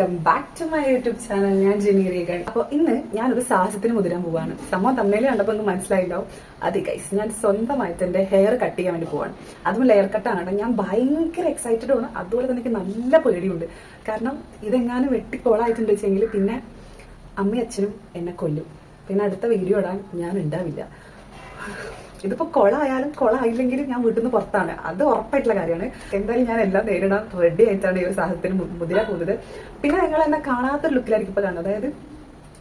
Welcome back to my YouTube channel. ഞാൻ ജെനീറിയകൾ. അപ്പോൾ ഇന്ന് ഞാനൊരു സാഹസത്തിന് മുതിരാൻ പോവാണ്. സംഭവം തമ്മിൽ കണ്ടപ്പോൾ നിങ്ങൾക്ക് മനസ്സിലായില്ലോ. അത് ഗൈസ്, ഞാൻ സ്വന്തമായിട്ട് എൻ്റെ ഹെയർ കട്ട് ചെയ്യാൻ വേണ്ടി പോവാണ്. അതും ലെയർ കട്ടാണ് കേട്ടോ. ഞാൻ ഭയങ്കര എക്സൈറ്റഡ് ആണ്. അതുപോലെ തന്നെ എനിക്ക് നല്ല പേടിയുണ്ട്. കാരണം ഇതെങ്ങാനും വെട്ടിക്കോളായിട്ടുണ്ട് വെച്ചെങ്കിൽ പിന്നെ അമ്മയും അച്ഛനും എന്നെ കൊല്ലും. പിന്നെ അടുത്ത വീഡിയോ ഇടാൻ ഞാൻ ഉണ്ടാവില്ല. ഇതിപ്പോ കൊളായാലും കൊളായില്ലെങ്കിലും ഞാൻ വീട്ടിൽ നിന്ന് പുറത്താണ്. അത് ഉറപ്പായിട്ടുള്ള കാര്യമാണ്. എന്തായാലും ഞാൻ എല്ലാം നേരിടാൻ റെഡി ആയിട്ടാണ് ഈ ഒരു സാഹസത്തിന് മുതിരാൻ പോകുന്നത്. പിന്നെ നിങ്ങൾ എന്നെ കാണാത്തൊരു ലുക്കിലായിരിക്കും ഇപ്പൊ കാണുന്നത്. അതായത്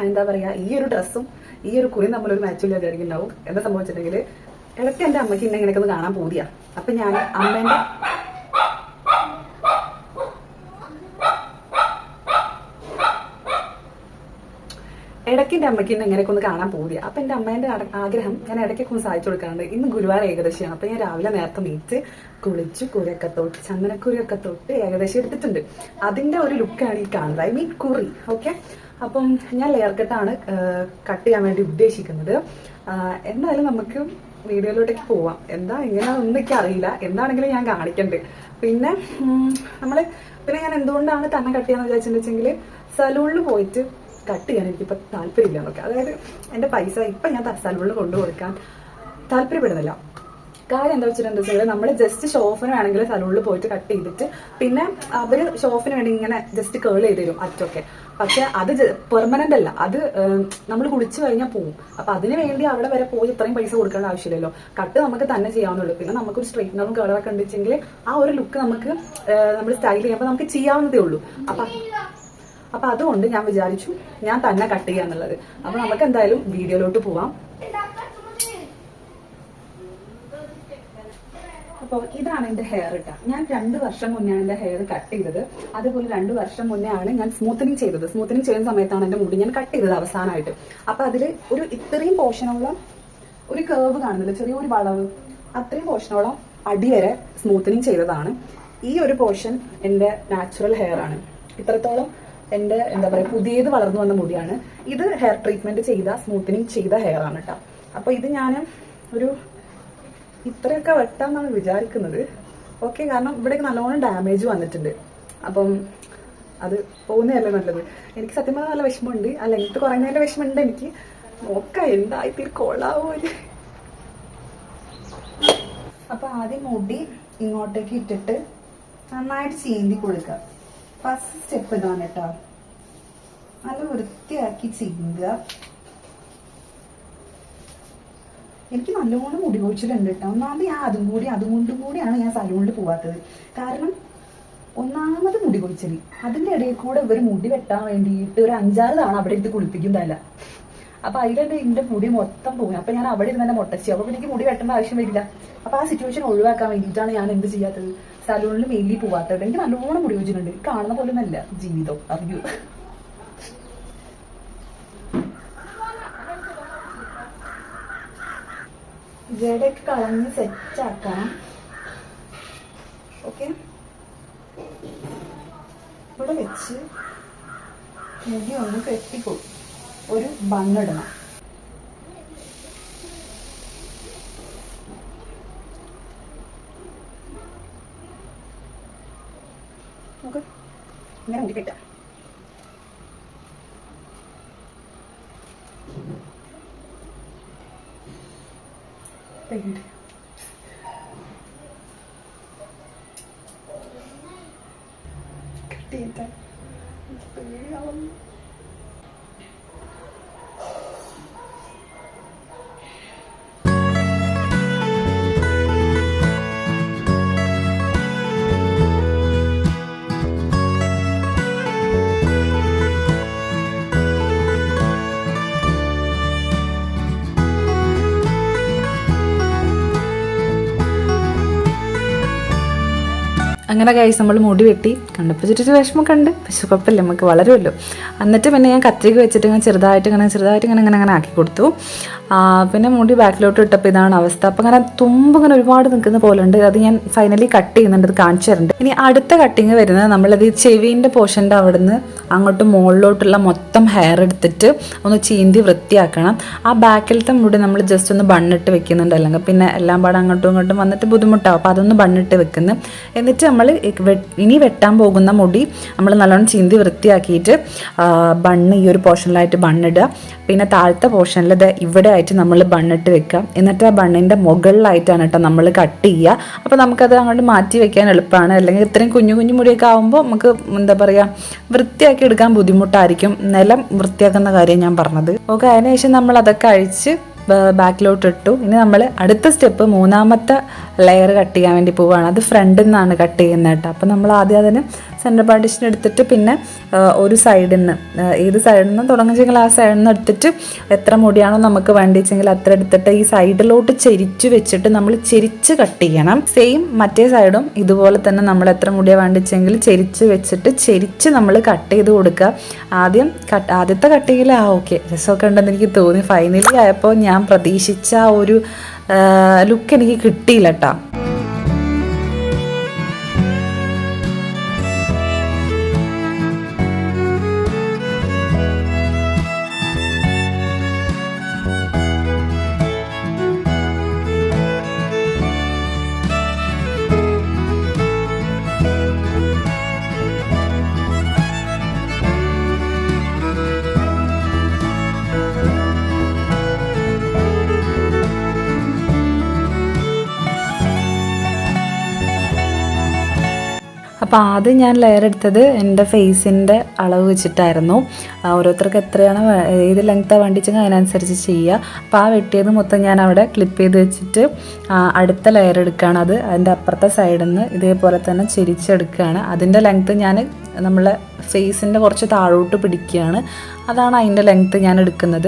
എന്താ പറയാ, ഈ ഒരു ഡ്രസ്സും ഈ ഒരു കുറിയും നമ്മളൊരു മാച്ചില്ല വിചാരിക്കുന്നുണ്ടാവും. എന്താ സംഭവിച്ചിട്ടുണ്ടെങ്കിൽ ഇടയ്ക്ക് എന്റെ അമ്മയ്ക്ക് ഇന്നെ ഇങ്ങനെയൊക്കെ ഒന്ന് കാണാൻ പോതിയാ. അപ്പൊ ഞാൻ അമ്മേന്റെ ഇടയ്ക്ക് എൻ്റെ അമ്മയ്ക്ക് ഇന്ന് എങ്ങനെയൊക്കെ ഒന്ന് കാണാൻ പോവുക. അപ്പൊ എൻ്റെ അമ്മേന്റെ ആഗ്രഹം ഞാൻ ഇടയ്ക്കൊക്കെ ഒന്ന് സഹായിച്ചു കൊടുക്കാറുണ്ട്. ഇന്ന് ഗുരുവായൂർ ഏകദേശമാണ്. അപ്പൊ ഞാൻ രാവിലെ നേരത്തെ നീറ്റ് കുളിച്ച് കുറിയൊക്കെ തൊട്ട് ചന്ദനക്കുറിയൊക്കെ തൊട്ട് ഏകദേശം എടുത്തിട്ടുണ്ട്. അതിന്റെ ഒരു ലുക്കാണ് ഈ കാണുന്നത്. ഐ മീൻ കുറി. ഓക്കെ, അപ്പം ഞാൻ ലെയർ കട്ടാണ് കട്ട് ചെയ്യാൻ വേണ്ടി ഉദ്ദേശിക്കുന്നത്. എന്തായാലും നമുക്ക് വീഡിയോയിലോട്ടേക്ക് പോവാം. എന്താ ഇങ്ങനെയാണെന്നൊന്നും എനിക്ക് അറിയില്ല. എന്താണെങ്കിലും ഞാൻ കാണിക്കണ്ട്. പിന്നെ ഞാൻ എന്തുകൊണ്ടാണ് തന്നെ കട്ട് ചെയ്യാന്ന് വിചാരിച്ചിട്ടുണ്ടെങ്കിൽ സലൂണിൽ പോയിട്ട് കട്ട് ചെയ്യാൻ എനിക്കിപ്പോൾ താല്പര്യമില്ല എന്നൊക്കെ. അതായത് എൻ്റെ പൈസ ഇപ്പം ഞാൻ സലൂണിൽ കൊണ്ടുകൊടുക്കാൻ താല്പര്യപ്പെടുന്നില്ല. കാര്യം എന്താ വെച്ചിട്ടുണ്ടെങ്കിൽ നമ്മൾ ജസ്റ്റ് ഷോഫിന് വേണമെങ്കിൽ സലൂണിൽ പോയിട്ട് കട്ട് ചെയ്തിട്ട് പിന്നെ അവർ ഷോഫിന് വേണ്ടി ഇങ്ങനെ ജസ്റ്റ് കേൾ ചെയ്ത് തരും അറ്റൊക്കെ. പക്ഷെ അത് പെർമനന്റ് അല്ല. അത് നമ്മൾ കുളിച്ചു കഴിഞ്ഞാൽ പോവും. അപ്പൊ അതിന് വേണ്ടി അവിടെ വരെ പോയി ഇത്രയും പൈസ കൊടുക്കേണ്ട ആവശ്യമില്ലല്ലോ. കട്ട് നമുക്ക് തന്നെ ചെയ്യാവുന്നുള്ളൂ. പിന്നെ നമുക്കൊരു സ്ട്രെയിറ്റ്നറും കേളറൊക്കെ ഉണ്ടെങ്കിൽ ആ ഒരു ലുക്ക് നമുക്ക് നമ്മൾ സ്റ്റൈൽ ചെയ്യുമ്പോൾ നമുക്ക് ചെയ്യാവുന്നതേ ഉള്ളൂ. അപ്പൊ അതുകൊണ്ട് ഞാൻ വിചാരിച്ചു ഞാൻ തന്നെ കട്ട് ചെയ്യാന്നുള്ളത്. അപ്പൊ നമുക്ക് എന്തായാലും വീഡിയോയിലോട്ട് പോവാം. അപ്പോൾ ഇതാണ് എന്റെ ഹെയർ ഇട്ട. ഞാൻ 2 വർഷം മുന്നെയാണ് എന്റെ ഹെയർ കട്ട് ചെയ്തത്. അതേപോലെ 2 വർഷം മുന്നേ ആണ് ഞാൻ സ്മൂത്തനിങ് ചെയ്തത്. സ്മൂത്തനിങ് ചെയ്യുന്ന സമയത്താണ് എന്റെ മുടി ഞാൻ കട്ട് ചെയ്തത് അവസാനമായിട്ട്. അപ്പൊ അതിൽ ഒരു ഇത്രയും പോർഷനുള്ള ഒരു കേർവ് കാണുന്നില്ല, ചെറിയൊരു വളവ്, അത്രയും പോർഷനോളം അടിവരെ സ്മൂത്തനിങ് ചെയ്തതാണ്. ഈ ഒരു പോർഷൻ എന്റെ നാച്ചുറൽ ഹെയർ ആണ്. ഇത്രത്തോളം എന്റെ എന്താ പറയാ പുതിയത് വളർന്നു വന്ന മുടിയാണ്. ഇത് ഹെയർ ട്രീറ്റ്മെന്റ് ചെയ്ത സ്മൂത്തനിങ് ചെയ്ത ഹെയർ ആണ് കേട്ടോ. അപ്പൊ ഇത് ഞാൻ ഒരു ഇത്രയൊക്കെ വെട്ടാന്നാണ് വിചാരിക്കുന്നത്. ഓക്കെ, കാരണം ഇവിടേക്ക് നല്ലോണം ഡാമേജ് വന്നിട്ടുണ്ട്. അപ്പം അത് പോകുന്നതല്ലേ നല്ലത്. എനിക്ക് സത്യം പറഞ്ഞാൽ നല്ല വിഷമമുണ്ട്. ആ ലെങ്ത് കുറയുന്നതിന്റെ വിഷമമുണ്ട് എനിക്ക്. നോക്കാം എന്തായി കൊള്ളാവൂല്. അപ്പൊ ആദ്യം മുടി ഇങ്ങോട്ടേക്ക് ഇട്ടിട്ട് നന്നായിട്ട് ചീന്തി കൊടുക്കുക. ഫസ്റ്റ് സ്റ്റെപ്പ് ഇതാണ് കേട്ടോ. നല്ല വൃത്തിയാക്കി ചീന്തുക. എനിക്ക് നല്ലോണം മുടി കൊഴിച്ചിലുണ്ട് കേട്ടോ. ഒന്നാമത് ഞാൻ അതുകൊണ്ടും കൂടിയാണ് ഞാൻ സലൂണിൽ പോവാത്തത്. കാരണം ഒന്നാമത് മുടി കൊഴിച്ചല്, അതിന്റെ ഇടയിൽ കൂടെ ഇവർ മുടി വെട്ടാൻ വേണ്ടിയിട്ട് ഒരു 5-6 തവണ അവിടെ എടുത്ത് കുളിപ്പിക്കുന്നതല്ല. അപ്പൊ അതിലെന്റെ എന്റെ മുടി മൊത്തം പോകും. അപ്പൊ ഞാൻ അവിടെ ഇരുന്ന് തന്നെ മുട്ടച്ചു. അപ്പൊ എനിക്ക് മുടി വെട്ടേണ്ട ആവശ്യം വരില്ല. അപ്പൊ ആ സിറ്റുവേഷൻ ഒഴിവാക്കാൻ വേണ്ടിയിട്ടാണ് ഞാൻ എന്ത് ചെയ്യാത്തത്, സലൂണിൽ മെയിൻലി പോവാത്തത്. എനിക്ക് നല്ലോണം മുടി വെച്ചിട്ടുണ്ട്. കാണുന്ന പോലെ നല്ല ജീവിതം അറിയൂ. ജടയൊക്കെ കളഞ്ഞ് സെറ്റ് ആക്കണം. ഓക്കെ, ഇവിടെ വെച്ച് മുടി ഒന്ന് കെട്ടിക്കോ. ഒരു ബണ്ണിടണം. ഓക്കെ, ഇങ്ങനെ മുടി കെട്ടാം. കെട്ടിയിട്ട് അങ്ങനെ ഗൈസ് നമ്മൾ മുടി വെട്ടി കണ്ടപ്പോൾ ചുറ്റിട്ട് വിഷമമൊക്കെ ഉണ്ട്. പക്ഷെ കുഴപ്പമില്ല, നമുക്ക് വളരുമല്ലോ. എന്നിട്ട് പിന്നെ ഞാൻ കത്രിക വെച്ചിട്ട് ചെറുതായിട്ട് ഇങ്ങനെ ആക്കി കൊടുത്തു. പിന്നെ മുടി ബാക്കിലോട്ട് ഇട്ടപ്പോൾ ഇതാണ് അവസ്ഥ. അപ്പം അങ്ങനെ തുമ്പ് ഇങ്ങനെ ഒരുപാട് നിൽക്കുന്ന പോലെ ഉണ്ട്. അത് ഞാൻ ഫൈനലി കട്ട് ചെയ്യുന്നുണ്ട്. അത് കാണിച്ചു തരുന്നുണ്ട്. ഇനി അടുത്ത കട്ടിങ് വരുന്നത് നമ്മളത് ചെവിൻ്റെ പോർഷൻ്റെ അവിടുന്ന് അങ്ങോട്ട് മുകളിലോട്ടുള്ള മൊത്തം ഹെയർ എടുത്തിട്ട് ഒന്ന് ചീന്തി വൃത്തിയാക്കണം. ആ ബാക്കിലത്തെ മുടി നമ്മൾ ജസ്റ്റ് ഒന്ന് ബണ്ണിട്ട് വെക്കുന്നുണ്ട്. അല്ലെങ്കിൽ പിന്നെ എല്ലാം പാടെ അങ്ങോട്ടും ഇങ്ങോട്ടും വന്നിട്ട് ബുദ്ധിമുട്ടാവും. അപ്പോൾ അതൊന്ന് ബണ്ണിട്ട് വെക്കുന്നു. എന്നിട്ട് നമ്മൾ നമ്മൾ ഇനി വെട്ടാൻ പോകുന്ന മുടി നമ്മൾ നല്ലോണം ചീന്തി വൃത്തിയാക്കിയിട്ട് ബണ്ണ് ഈ ഒരു പോർഷനിലായിട്ട് ബണ്ണിടുക. പിന്നെ താഴത്തെ പോർഷനിൽ ഇവിടെ ആയിട്ട് നമ്മൾ ബണ്ണിട്ട് വെക്കുക. എന്നിട്ട് ആ ബണ്ണിൻ്റെ മുകളിലായിട്ടാണ് കേട്ടോ നമ്മൾ കട്ട് ചെയ്യുക. അപ്പോൾ നമുക്കത് അങ്ങോട്ട് മാറ്റി വെക്കാൻ എളുപ്പമാണ്. അല്ലെങ്കിൽ ഇത്രയും കുഞ്ഞു കുഞ്ഞു മുടിയൊക്കെ ആകുമ്പോൾ നമുക്ക് എന്താ പറയുക വൃത്തിയാക്കി എടുക്കാൻ ബുദ്ധിമുട്ടായിരിക്കും. നിലം വൃത്തിയാക്കുന്ന കാര്യം ഞാൻ പറഞ്ഞത്. ഓക്കെ, അതിനുശേഷം നമ്മൾ അതൊക്കെ അഴിച്ച് ബാക്കിലോട്ട് ഇട്ടു. ഇനി നമ്മൾ അടുത്ത സ്റ്റെപ്പ് 3ാമത്തെ ലെയർ കട്ട് ചെയ്യാൻ വേണ്ടി പോവുകയാണ്. അത് ഫ്രണ്ടിൽ നിന്നാണ് കട്ട് ചെയ്യുന്നത് കേട്ടോ. അപ്പോൾ നമ്മൾ ആദ്യം അതിന് സെൻറ്റർ പാർട്ടീഷൻ എടുത്തിട്ട് പിന്നെ ഒരു സൈഡിൽ നിന്ന് ഏത് സൈഡിൽ നിന്ന് തുടങ്ങിച്ചെങ്കിൽ ആ സൈഡിൽ നിന്ന് എടുത്തിട്ട് എത്ര മുടിയാണോ നമുക്ക് വേണ്ടിച്ചെങ്കിൽ അത്ര എടുത്തിട്ട് ഈ സൈഡിലോട്ട് ചെരിച്ച് വെച്ചിട്ട് നമ്മൾ ചെരിച്ച് കട്ട് ചെയ്യണം. സെയിം മറ്റേ സൈഡും ഇതുപോലെ തന്നെ നമ്മൾ എത്ര മുടിയാണ് വേണ്ടിച്ചെങ്കിൽ ചെരിച്ച് വെച്ചിട്ട് ചെരിച്ച് നമ്മൾ കട്ട് ചെയ്ത് കൊടുക്കുക. ആദ്യത്തെ കട്ടിങ്ങിൽ ഓക്കെ രസമൊക്കെ ഉണ്ടെന്ന് എനിക്ക് തോന്നി. ഫൈനലി ആയപ്പോൾ ഞാൻ പ്രതീക്ഷിച്ച ആ ഒരു ലുക്ക് എനിക്ക് കിട്ടിയില്ല കേട്ടോ. അപ്പോൾ ആദ്യം ഞാൻ ലെയർ എടുത്തത് എൻ്റെ ഫേസിൻ്റെ അളവ് വെച്ചിട്ടായിരുന്നു. ഓരോരുത്തർക്ക് എത്രയാണ് ഏത് ലെങ്ത്താണ് വേണ്ടിച്ചെങ്കിൽ അതിനനുസരിച്ച് ചെയ്യുക. അപ്പോൾ ആ വെട്ടിയത് മൊത്തം ഞാൻ അവിടെ ക്ലിപ്പ് ചെയ്ത് വെച്ചിട്ട് അടുത്ത ലെയർ എടുക്കുകയാണ്. അതിൻ്റെ അപ്പുറത്തെ സൈഡിൽ നിന്ന് ഇതേപോലെ തന്നെ ചെരിച്ചെടുക്കുകയാണ്. അതിൻ്റെ ലെങ്ത്ത് ഞാൻ നമ്മളെ ഫേസിൻ്റെ കുറച്ച് താഴോട്ട് പിടിക്കുകയാണ്. അതാണ് അതിൻ്റെ ലെങ്ത്ത് ഞാൻ എടുക്കുന്നത്.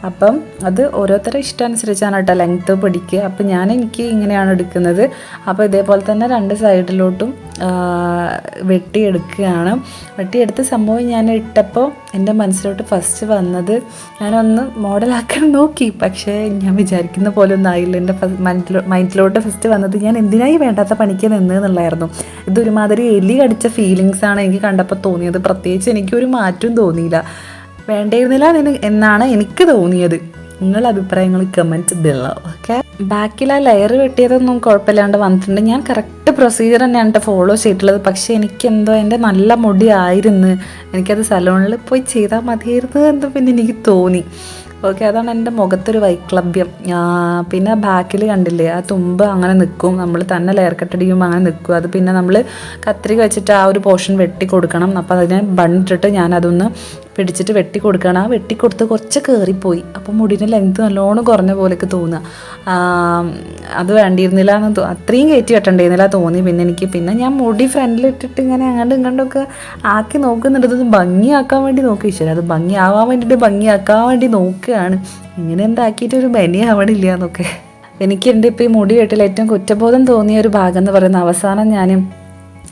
അപ്പം അത് ഓരോരുത്തരുടെ ഇഷ്ടമനുസരിച്ചാണ് കേട്ടോ ലെങ്ത്ത് പിടിക്കുക. അപ്പം എനിക്ക് ഇങ്ങനെയാണ് എടുക്കുന്നത്. അപ്പോൾ ഇതേപോലെ തന്നെ 2 സൈഡിലോട്ടും വെട്ടിയെടുക്കുകയാണ്. വെട്ടിയെടുത്ത സംഭവം ഞാൻ ഇട്ടപ്പോൾ എൻ്റെ മനസ്സിലോട്ട് ഫസ്റ്റ് വന്നത് ഞാനൊന്ന് മോഡലാക്കാൻ നോക്കി. പക്ഷേ ഞാൻ വിചാരിക്കുന്ന പോലെ ഒന്നും ആയില്ല. എൻ്റെ മൈൻഡിലോട്ട് ഫസ്റ്റ് വന്നത് ഞാൻ എന്തിനായി വേണ്ടാത്ത പണിക്ക് നിന്നെന്നുള്ളായിരുന്നു. ഇതൊരുമാതിരി എലി കടിച്ച ഫീലിങ്സാണ് എനിക്ക് കണ്ടപ്പോൾ തോന്നിയത്. പ്രത്യേകിച്ച് എനിക്കൊരു മാറ്റവും തോന്നിയില്ല. വേണ്ടിയിരുന്നില്ല എന്നാണ് എനിക്ക് തോന്നിയത്. നിങ്ങളുടെ അഭിപ്രായങ്ങൾ കമൻറ്റ് ബിലോ. ഓക്കെ, ബാക്കിൽ ആ ലെയർ വെട്ടിയതൊന്നും കുഴപ്പമില്ലാണ്ട് വന്നിട്ടുണ്ട്. ഞാൻ കറക്റ്റ് പ്രൊസീജിയർ തന്നെയാണ് ഫോളോ ചെയ്തിട്ടുള്ളത്. പക്ഷേ എനിക്കെന്തോ എൻ്റെ നല്ല മുടി ആയിരുന്നു, എനിക്കത് സലൂണിൽ പോയി ചെയ്താൽ മതിയായിരുന്നു എന്ന് പിന്നെ എനിക്ക് തോന്നി. ഓക്കെ, അതാണ് എൻ്റെ മുഖത്തൊരു വൈക്ലഭ്യം. പിന്നെ ബാക്കിൽ കണ്ടില്ലേ ആ തുമ്പ് അങ്ങനെ നിൽക്കും. നമ്മൾ തന്നെ ലെയർ കട്ടടിക്കുമ്പോൾ അങ്ങനെ നിൽക്കും. അത് പിന്നെ നമ്മൾ കത്രിക വെച്ചിട്ട് ആ ഒരു പോർഷൻ വെട്ടി കൊടുക്കണം. അപ്പോൾ അതിനെ ബണ്ണിട്ടിട്ട് ഞാനതൊന്ന് പിടിച്ചിട്ട് വെട്ടി കൊടുക്കണം. ആ വെട്ടിക്കൊടുത്ത് കുറച്ച് കയറിപ്പോയി. അപ്പോൾ മുടിൻ്റെ ലെങ്ത്ത് നല്ലോണം കുറഞ്ഞ പോലെയൊക്കെ തോന്നുക. അത് വേണ്ടിയിരുന്നില്ല എന്ന് അത്രയും കയറ്റി വെട്ടേണ്ടിയിരുന്നില്ല തോന്നി. പിന്നെ ഞാൻ മുടി ഫ്രണ്ടിലിട്ടിട്ട് ഇങ്ങനെ അങ്ങോട്ടും ഇങ്ങോട്ടൊക്കെ ആക്കി നോക്കുന്നുണ്ട്. ഇത് ഭംഗിയാക്കാൻ വേണ്ടി നോക്കി. ശരി, അത് ഭംഗിയാവാൻ വേണ്ടിയിട്ട് ഭംഗിയാക്കാൻ വേണ്ടി നോക്കുകയാണ്. ഇങ്ങനെ എന്താക്കിയിട്ട് ഒരു ഭംഗിയാവണില്ല എന്നൊക്കെ. എനിക്ക് എൻ്റെ ഇപ്പോൾ ഈ മുടി വെട്ടിൽ ഏറ്റവും കുറ്റബോധം തോന്നിയ ഒരു ഭാഗം എന്ന് പറയുന്നത് അവസാനം ഞാൻ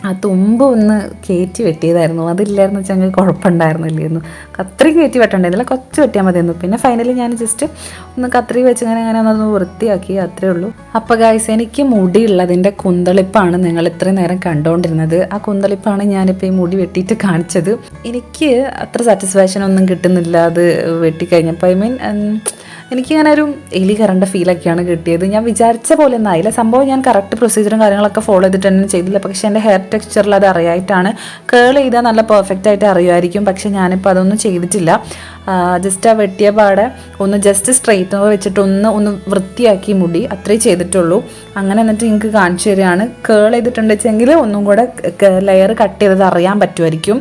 ആ തുമ്പ് ഒന്ന് കയറ്റി വെട്ടിയതായിരുന്നു. അതില്ലായിരുന്നു വെച്ചാൽ കുഴപ്പമുണ്ടായിരുന്നില്ലായിരുന്നു. കത്രി കയറ്റി വെട്ടണ്ടായിരുന്നില്ല, കുറച്ച് വെട്ടിയാൽ മതിയായിരുന്നു. പിന്നെ ഫൈനലി ഞാൻ ജസ്റ്റ് ഒന്ന് കത്രി വെച്ച് അങ്ങനെ ഒന്ന് വൃത്തിയാക്കി, അത്രേ ഉള്ളൂ. അപ്പോൾ ഗൈസ്, എനിക്ക് മുടിയുള്ളതിൻ്റെ കുന്തളിപ്പാണ് നിങ്ങൾ ഇത്രയും നേരം കണ്ടുകൊണ്ടിരുന്നത്. ആ കുന്തളിപ്പാണ് ഞാനിപ്പോൾ ഈ മുടി വെട്ടിയിട്ട് കാണിച്ചത്. എനിക്ക് അത്ര സാറ്റിസ്ഫാക്ഷൻ ഒന്നും കിട്ടുന്നില്ല അത് വെട്ടിക്കഴിഞ്ഞപ്പോൾ. എനിക്കിങ്ങനെ ഒരു എലി കറണ്ട ഫീലൊക്കെയാണ് കിട്ടിയത്. ഞാൻ വിചാരിച്ച പോലെ ഒന്നും ആയില്ല സംഭവം. ഞാൻ കറക്റ്റ് പ്രൊസീജിയറും കാര്യങ്ങളൊക്കെ ഫോളോ ചെയ്തിട്ട് തന്നെ ചെയ്തില്ല. പക്ഷേ എൻ്റെ ഹെയർ ടെക്സ്ചറിൽ അത് അറിയായിട്ടാണ്. കേൾ ചെയ്താൽ നല്ല പെർഫെക്റ്റ് ആയിട്ട് അറിയുമായിരിക്കും. പക്ഷേ ഞാനിപ്പോൾ അതൊന്നും ചെയ്തിട്ടില്ല. ജസ്റ്റ് ആ വെട്ടിയ പാടെ ഒന്ന് ജസ്റ്റ് സ്ട്രെയിറ്റ്നർ വെച്ചിട്ട് ഒന്ന് വൃത്തിയാക്കി മുടി, അത്രേ ചെയ്തിട്ടുള്ളൂ. അങ്ങനെ എന്നിട്ട് നിങ്ങൾക്ക് കാണിച്ചു തരികയാണ്. കേൾ ചെയ്തിട്ടുണ്ടെങ്കിൽ ഒന്നും കൂടെ ലെയർ കട്ട് ചെയ്തത് അറിയാൻ പറ്റുമായിരിക്കും.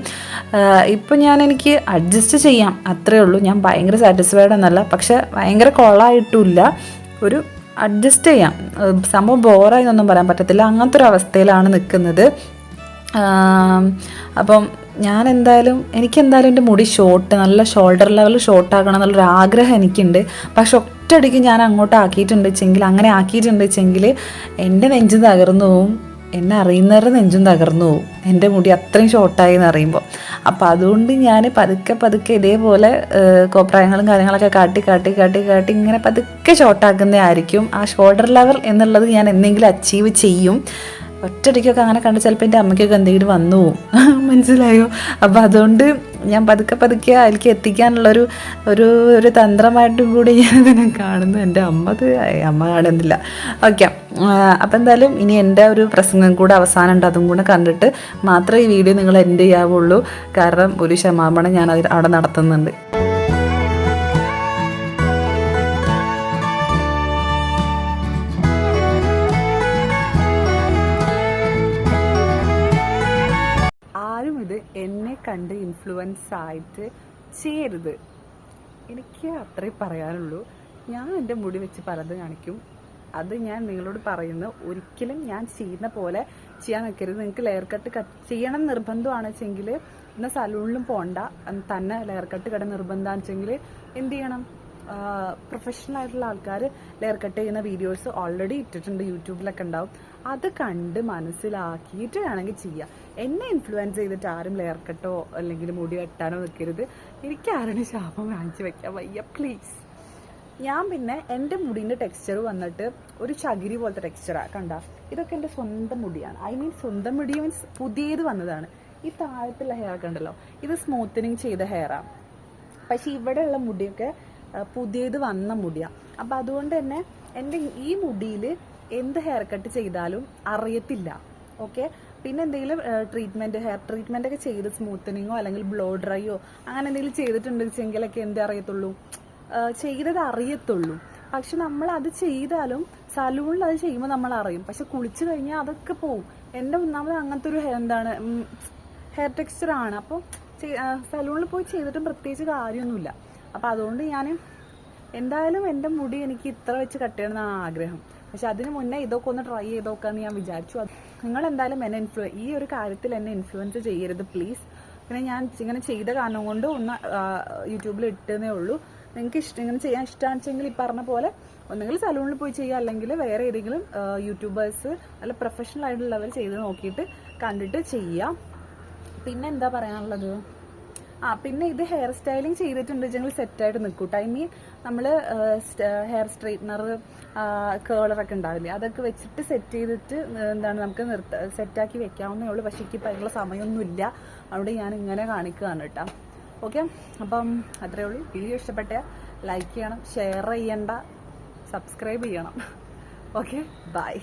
ഇപ്പം എനിക്ക് അഡ്ജസ്റ്റ് ചെയ്യാം, അത്രേ ഉള്ളൂ. ഞാൻ ഭയങ്കര സാറ്റിസ്ഫൈഡ് എന്നല്ല, പക്ഷെ ഭയങ്കര കൊളായിട്ടുമില്ല. ഒരു അഡ്ജസ്റ്റ് ചെയ്യാം. സംഭവം ബോറായി എന്നൊന്നും പറയാൻ പറ്റത്തില്ല. അങ്ങനത്തെ ഒരു അവസ്ഥയിലാണ് നിൽക്കുന്നത്. അപ്പം എനിക്കെന്തായാലും എൻ്റെ മുടി നല്ല ഷോൾഡർ ലെവൽ ഷോർട്ടാക്കണം എന്നുള്ളൊരു ആഗ്രഹം എനിക്കുണ്ട്. പക്ഷെ ഒറ്റയടിക്ക് ഞാൻ അങ്ങോട്ട് അങ്ങനെ ആക്കിയിട്ടുണ്ടെങ്കിൽ എൻ്റെ നെഞ്ചും തകർന്നു പോവും, എന്നെ അറിയുന്നവരുടെ നെഞ്ചും തകർന്നു പോവും, എൻ്റെ മുടി അത്രയും ഷോർട്ടായി എന്ന് അറിയുമ്പോൾ. അപ്പോൾ അതുകൊണ്ട് ഞാൻ പതുക്കെ ഇതേപോലെ കോപ്രായങ്ങളും കാര്യങ്ങളൊക്കെ കാട്ടി ഇങ്ങനെ പതുക്കെ ഷോർട്ടാക്കുന്നതായിരിക്കും. ആ ഷോൾഡർ ലെവൽ എന്നുള്ളത് ഞാൻ എന്തെങ്കിലും അച്ചീവ് ചെയ്യും. ഒറ്റയടിക്കൊക്കെ അങ്ങനെ കണ്ട് ചിലപ്പോൾ എൻ്റെ അമ്മയ്ക്കൊക്കെ എന്തെങ്കിലും വന്നു പോവും. മനസ്സിലായോ? അപ്പോൾ അതുകൊണ്ട് ഞാൻ പതുക്കെ പതുക്കെ അതിലേക്ക് എത്തിക്കാനുള്ളൊരു ഒരു ഒരു തന്ത്രമായിട്ടും കൂടി ഞാൻ ഇതിനെ കാണുന്നു. എൻ്റെ അമ്മ കാണുന്നില്ല. ഓക്കെ, അപ്പം എന്തായാലും ഇനി എൻ്റെ ഒരു പ്രസംഗം കൂടെ അവസാനമുണ്ട്, അതും കൂടെ കണ്ടിട്ട് മാത്രമേ ഈ വീഡിയോ നിങ്ങൾ എൻഡ് ചെയ്യാവുള്ളൂ. കാരണം ഒരു ക്ഷമാപണം ഞാൻ അവിടെ നടത്തുന്നുണ്ട്. ആരും ഇത് എന്നെ കണ്ട് ഇൻഫ്ലുവൻസ് ആയിട്ട് ചെയ്യരുത്. എനിക്ക് അത്രേ പറയാനുള്ളൂ. ഞാൻ എൻ്റെ മുടി വെച്ച് പലതും കാണിക്കും. അത് ഞാൻ നിങ്ങളോട് പറയുന്നു, ഒരിക്കലും ഞാൻ ചെയ്യുന്ന പോലെ ചെയ്യാൻ നിൽക്കരുത്. നിങ്ങൾക്ക് ലെയർ കട്ട് ചെയ്യണം നിർബന്ധമാണ് വെച്ചെങ്കിൽ ഇന്ന് സലൂണിലും പോകണ്ട, തന്നെ ലെയർ കട്ട് നിർബന്ധമാണെന്ന് വെച്ചെങ്കിൽ എന്ത് ചെയ്യണം? പ്രൊഫഷണൽ ആയിട്ടുള്ള ആൾക്കാർ ലെയർ കട്ട് ചെയ്യുന്ന വീഡിയോസ് ഓൾറെഡി ഇട്ടിട്ടുണ്ട്, യൂട്യൂബിലൊക്കെ ഉണ്ടാവും. അത് കണ്ട് മനസ്സിലാക്കിയിട്ട് വേണമെങ്കിൽ ചെയ്യാം. എന്നെ ഇൻഫ്ലുവൻസ് ചെയ്തിട്ട് ആരും ലെയർ കട്ടോ അല്ലെങ്കിൽ മുടി വെട്ടാനോ നിൽക്കരുത്. എനിക്ക് ആരുടെ ശാപം വാങ്ങിച്ചു വെക്കാൻ വയ്യ, പ്ലീസ്. ഞാൻ പിന്നെ എൻ്റെ മുടീൻ്റെ ടെക്സ്ചർ വന്നിട്ട് ഒരു ചകിരി പോലത്തെ ടെക്സ്ചറാണ്. കണ്ട, ഇതൊക്കെ എൻ്റെ സ്വന്തം മുടിയാണ്. ഐ മീൻ സ്വന്തം മുടി മീൻസ് പുതിയത് വന്നതാണ്. ഈ താഴത്തുള്ള ഹെയർ ഒക്കെ ഉണ്ടല്ലോ, ഇത് സ്മൂത്തനിങ് ചെയ്ത ഹെയറാണ്. പക്ഷെ ഇവിടെയുള്ള മുടിയൊക്കെ പുതിയത് വന്ന മുടിയാണ്. അപ്പം അതുകൊണ്ട് തന്നെ എൻ്റെ ഈ മുടിയിൽ എന്ത് ഹെയർ കട്ട് ചെയ്താലും അറിയത്തില്ല. ഓക്കെ, പിന്നെ എന്തെങ്കിലും ഹെയർ ട്രീറ്റ്മെൻ്റ് ഒക്കെ ചെയ്ത് സ്മൂത്തനിങ്ങോ അല്ലെങ്കിൽ ബ്ലോ ഡ്രൈയോ അങ്ങനെ എന്തെങ്കിലും ചെയ്തിട്ടുണ്ടെങ്കിലൊക്കെ എന്തേ അറിയത്തുള്ളൂ, ചെയ്തത് അറിയത്തുള്ളൂ. പക്ഷെ നമ്മൾ അത് ചെയ്താലും സലൂണിൽ അത് ചെയ്യുമ്പോൾ നമ്മൾ അറിയും. പക്ഷെ കുളിച്ച് കഴിഞ്ഞാൽ അതൊക്കെ പോവും. എൻ്റെ ഒന്നാമത് അങ്ങനത്തെ ഒരു ഹെയർ ടെക്സ്ചറാണ്. അപ്പോൾ സലൂണിൽ പോയി ചെയ്തിട്ടും പ്രത്യേകിച്ച് കാര്യമൊന്നുമില്ല. അപ്പോൾ അതുകൊണ്ട് ഞാൻ എന്തായാലും എൻ്റെ മുടി എനിക്ക് ഇത്ര വെച്ച് കട്ട് ചെയ്യണമെന്നാണ് ആഗ്രഹം. പക്ഷെ അതിന് മുന്നേ ഇതൊക്കെ ഒന്ന് ട്രൈ ചെയ്ത് നോക്കാമെന്ന് ഞാൻ വിചാരിച്ചു. നിങ്ങൾ എന്തായാലും എന്നെ ഈ ഒരു കാര്യത്തിൽ എന്നെ ഇൻഫ്ലുവൻസ് ചെയ്യരുത് പ്ലീസ്. പിന്നെ ഞാൻ ഇങ്ങനെ ചെയ്ത കാരണം കൊണ്ട് ഒന്ന് യൂട്യൂബിൽ ഇട്ടതേ ഉള്ളൂ. നിങ്ങൾക്ക് ഇങ്ങനെ ചെയ്യാൻ ഇഷ്ടമാണെന്ന് വെച്ചെങ്കിൽ ഈ പറഞ്ഞ പോലെ ഒന്നെങ്കിൽ സലൂണിൽ പോയി ചെയ്യുക, അല്ലെങ്കിൽ വേറെ ഏതെങ്കിലും യൂട്യൂബേഴ്സ് അല്ല പ്രൊഫഷണൽ ആയിട്ടുള്ളവർ ചെയ്ത് നോക്കിയിട്ട് കണ്ടിട്ട് ചെയ്യാം. പിന്നെ എന്താ പറയാനുള്ളത്? പിന്നെ ഇത് ഹെയർ സ്റ്റൈലിങ് ചെയ്തിട്ടുണ്ട് വെച്ചെങ്കിൽ സെറ്റായിട്ട് നിൽക്കൂട്ടോ. ഐ മീൻ നമ്മൾ ഹെയർ സ്ട്രെയിറ്റ്നർ കേളറൊക്കെ ഉണ്ടാവില്ലേ, അതൊക്കെ വെച്ചിട്ട് സെറ്റ് ചെയ്തിട്ട് നമുക്ക് സെറ്റാക്കി വെക്കാവുന്നേ ഉള്ളൂ. പക്ഷേ എനിക്ക് അതിനുള്ള സമയമൊന്നുമില്ല, അവിടെ ഞാൻ ഇങ്ങനെ കാണിക്കുകയാണ് കേട്ടോ. ഓക്കെ, അപ്പം അത്രയേ ഉള്ളൂ. വീഡിയോ ഇഷ്ടപ്പെട്ട ലൈക്ക് ചെയ്യണം, ഷെയർ ചെയ്യണ്ട, സബ്സ്ക്രൈബ് ചെയ്യണം. Okay, by.